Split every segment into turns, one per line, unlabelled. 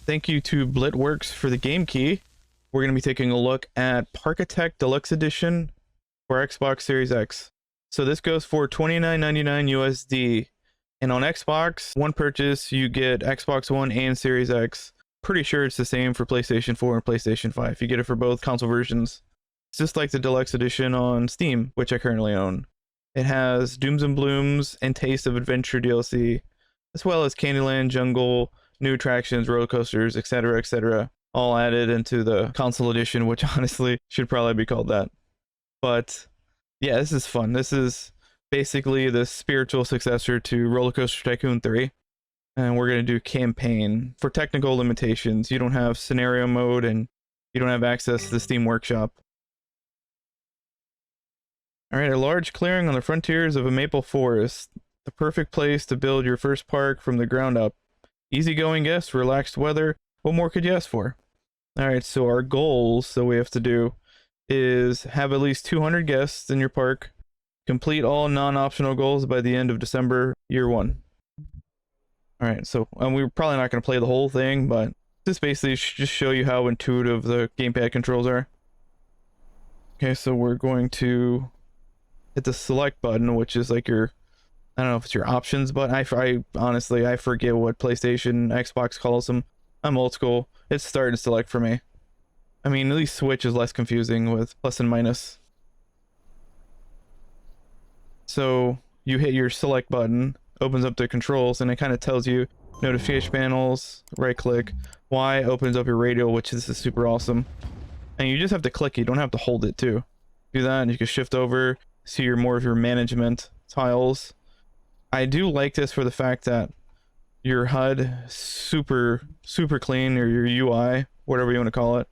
Thank you to BlitWorks for the game key. We're going to be taking a look at Parkitect Deluxe Edition for Xbox Series X. So this goes for $29.99 USD. And on Xbox, one purchase, you get Xbox One and Series X. Pretty sure it's the same for PlayStation 4 and PlayStation 5. You get it for both console versions. It's just like the Deluxe Edition on Steam, which I currently own. It has Dooms and Blooms and Taste of Adventure DLC, as well as Candyland, Jungle, new attractions, roller coasters, etc., all added into the console edition, which honestly should probably be called that. But yeah, this is fun. This is basically the spiritual successor to Roller Coaster Tycoon 3. And we're going to do campaign. For technical limitations, you don't have scenario mode and you don't have access to the Steam Workshop. Alright, a large clearing on the frontiers of a maple forest. The perfect place to build your first park from the ground up. Easygoing guests, relaxed weather. What more could you ask for? Alright, so our goals that we have to do is have at least 200 guests in your park. Complete all non-optional goals by the end of December, year 1. Alright, so we're probably not going to play the whole thing, but this basically just show you how intuitive the gamepad controls are. Okay, so we're going to hit the select button, which is like your, I don't know if it's your options button. I honestly, I forget what PlayStation, Xbox calls them. I'm old school. It's start and select for me. I mean, at least Switch is less confusing with plus and minus. So you hit your select button, opens up the controls, and it kind of tells you notification panels, right click. Y opens up your radial, which is super awesome. And you just have to click it, you don't have to hold it too. Do that and you can shift over, see more of your management tiles. I do like this for the fact that your HUD, super clean, or your UI, whatever you want to call it,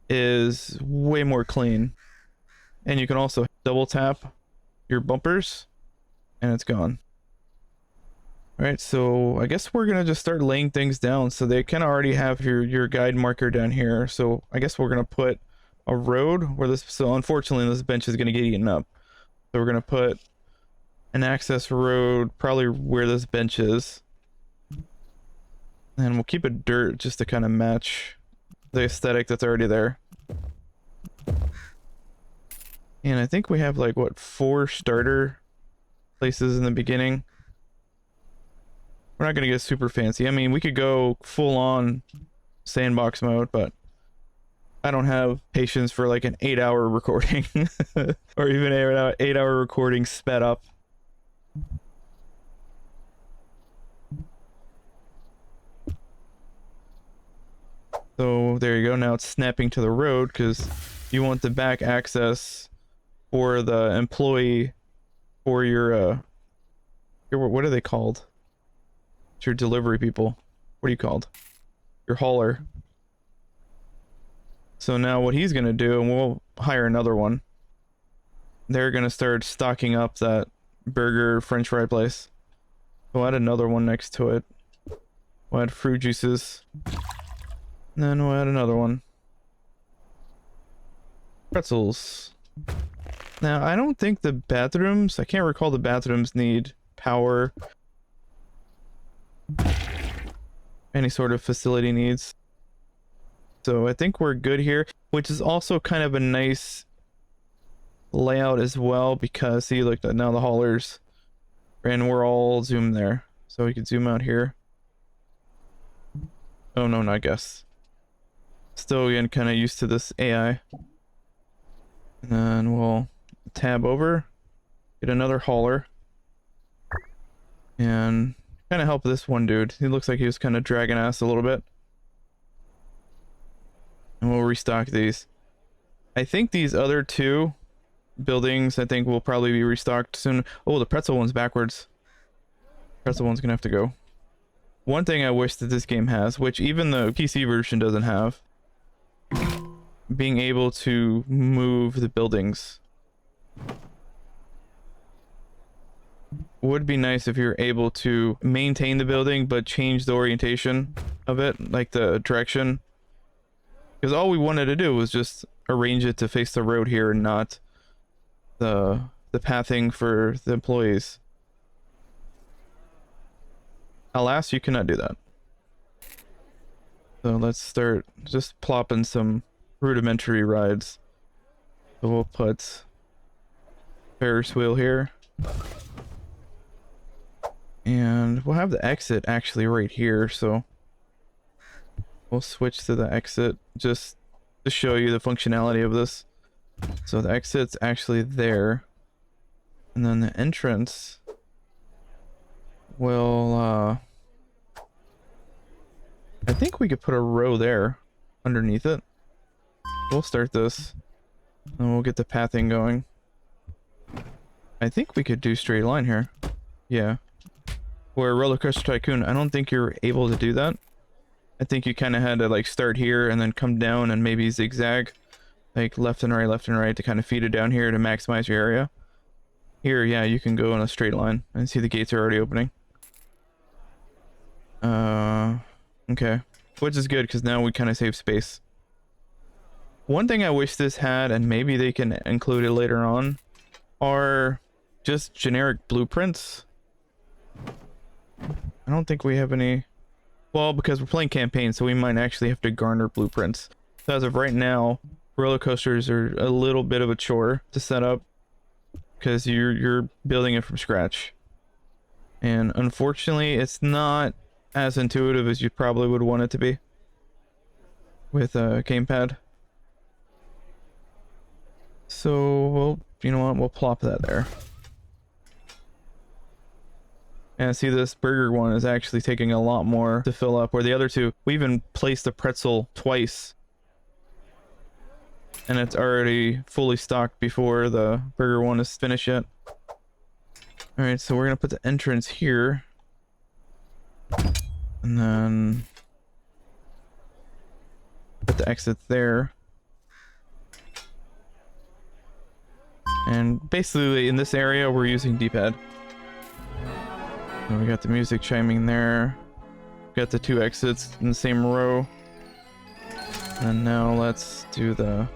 is way more clean. And you can also double tap your bumpers and it's gone. Alright, so I guess we're gonna just start laying things down. So they can already have your guide marker down here. So I guess we're gonna put a road where this, so unfortunately this bench is gonna get eaten up. So we're gonna put an access road probably where this bench is. And we'll keep it dirt just to kind of match the aesthetic that's already there. And I think we have like, what, 4 starter places in the beginning. We're not going to get super fancy. I mean, we could go full on sandbox mode, but I don't have patience for like an 8-hour recording or even an 8-hour recording sped up. So there you go. Now it's snapping to the road because you want the back access for the employee for your what are they called? It's your delivery people. What are you called? Your hauler. So now what he's gonna do, and we'll hire another one. They're gonna start stocking up that burger French fry place. We'll add another one next to it. We'll add fruit juices. And then we'll add another one. Pretzels. Now, I don't think the bathrooms, I can't recall the bathrooms need power. Any sort of facility needs. So I think we're good here, which is also kind of a nice layout as well, because see, look, now the haulers, and we're all zoomed there. So we can zoom out here. Oh no, not guess. Still getting kind of used to this AI. And then we'll tab over, get another hauler, and kind of help this one dude. He looks like he was kind of dragging ass a little bit. And we'll restock these. I think these other 2 buildings, I think, will probably be restocked soon. Oh, the pretzel one's backwards. Pretzel one's gonna have to go. One thing I wish that this game has, which even the PC version doesn't have, being able to move the buildings. Would be nice if you're able to maintain the building but change the orientation of it, like the direction. Because all we wanted to do was just arrange it to face the road here and not the pathing for the employees. Alas, you cannot do that. So let's start just plopping some rudimentary rides. So we'll put Ferris wheel here. And we'll have the exit actually right here, so we'll switch to the exit just to show you the functionality of this. So the exit's actually there. And then the entrance will, I think we could put a row there underneath it. We'll start this and we'll get the pathing going. I think we could do straight line here. Yeah. Where Roller Coaster Tycoon, I don't think you're able to do that. I think you kind of had to like start here and then come down and maybe zigzag like left and right to kind of feed it down here to maximize your area. Here, yeah, you can go in a straight line and see the gates are already opening. Okay. Which is good because now we kind of save space. One thing I wish this had, and maybe they can include it later on, are just generic blueprints. I don't think we have any. Well, because we're playing campaign, so we might actually have to garner blueprints. So as of right now, roller coasters are a little bit of a chore to set up because you're building it from scratch. And unfortunately, it's not as intuitive as you probably would want it to be with a gamepad. So, well, you know what? We'll plop that there. And see, this burger one is actually taking a lot more to fill up, where the other two, we even placed the pretzel twice. And it's already fully stocked before the burger one is finished yet. Alright, so we're gonna put the entrance here. And then put the exit there. And basically in this area we're using D-pad. So we got the music chiming there. Got the two exits in the same row. And now let's do the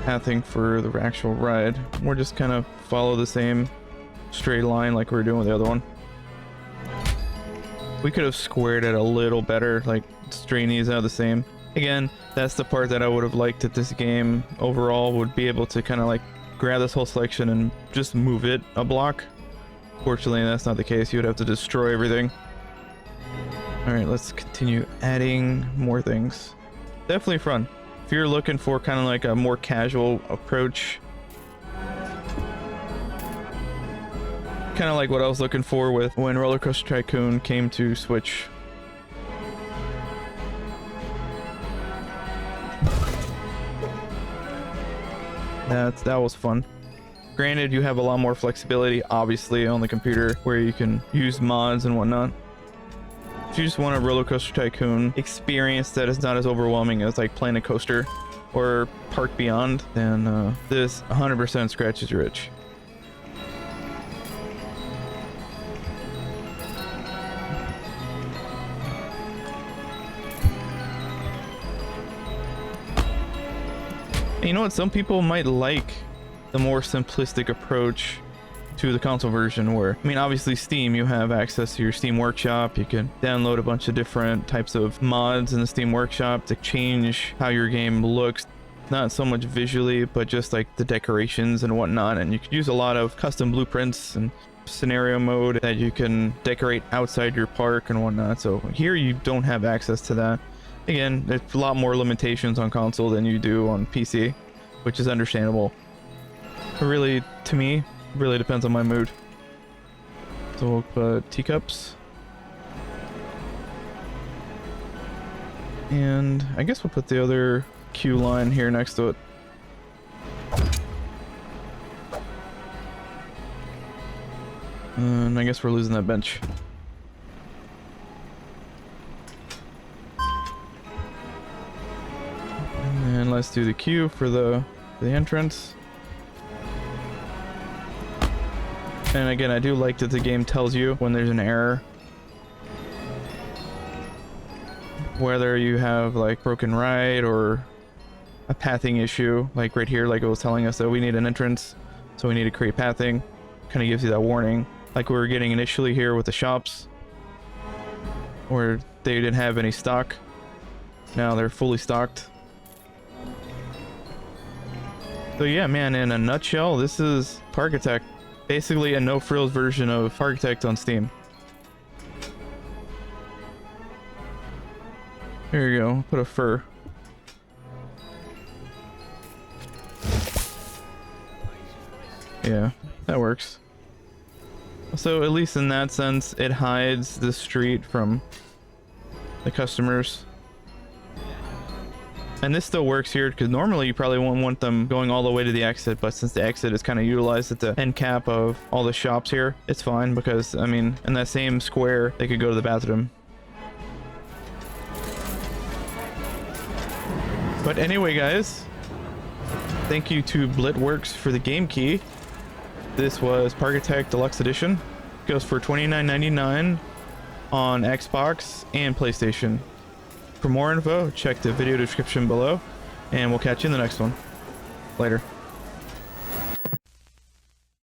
pathing for the actual ride. We're just kind of follow the same straight line like we were doing with the other one. We could have squared it a little better, like straighten these out the same. Again, that's the part that I would have liked that this game overall would be able to kind of like grab this whole selection and just move it a block. Fortunately, that's not the case. You would have to destroy everything. Alright, let's continue adding more things. Definitely fun. If you're looking for kind of like a more casual approach, kind of like what I was looking for with when Roller Coaster Tycoon came to Switch. That was fun. Granted, you have a lot more flexibility, obviously, on the computer, where you can use mods and whatnot. If you just want a Roller Coaster Tycoon experience that is not as overwhelming as like playing a coaster or Park Beyond, then this 100% scratches your itch. And you know what? Some people might like the more simplistic approach to the console version where, I mean, obviously Steam, you have access to your Steam Workshop. You can download a bunch of different types of mods in the Steam Workshop to change how your game looks. Not so much visually, but just like the decorations and whatnot. And you can use a lot of custom blueprints and scenario mode that you can decorate outside your park and whatnot. So here you don't have access to that. Again, there's a lot more limitations on console than you do on PC, which is understandable. But really, to me, really depends on my mood. So we'll put teacups. And I guess we'll put the other queue line here next to it. And I guess we're losing that bench. And let's do the queue for the entrance. And again, I do like that the game tells you when there's an error. Whether you have like broken ride or a pathing issue, like right here, like it was telling us that we need an entrance, so we need to create pathing. Kind of gives you that warning, like we were getting initially here with the shops, where they didn't have any stock. Now they're fully stocked. So yeah, man, in a nutshell, this is Parkitect. Basically a no-frills version of Parkitect on Steam. Here you go, put a fur. Yeah, that works. So at least in that sense, it hides the street from the customers. And this still works here, because normally you probably won't want them going all the way to the exit, but since the exit is kind of utilized at the end cap of all the shops here, it's fine, because, I mean, in that same square, they could go to the bathroom. But anyway, guys, thank you to BlitWorks for the game key. This was Parkitect Deluxe Edition. Goes for $29.99 on Xbox and PlayStation. For more info, check the video description below, and we'll catch you in the next one. Later.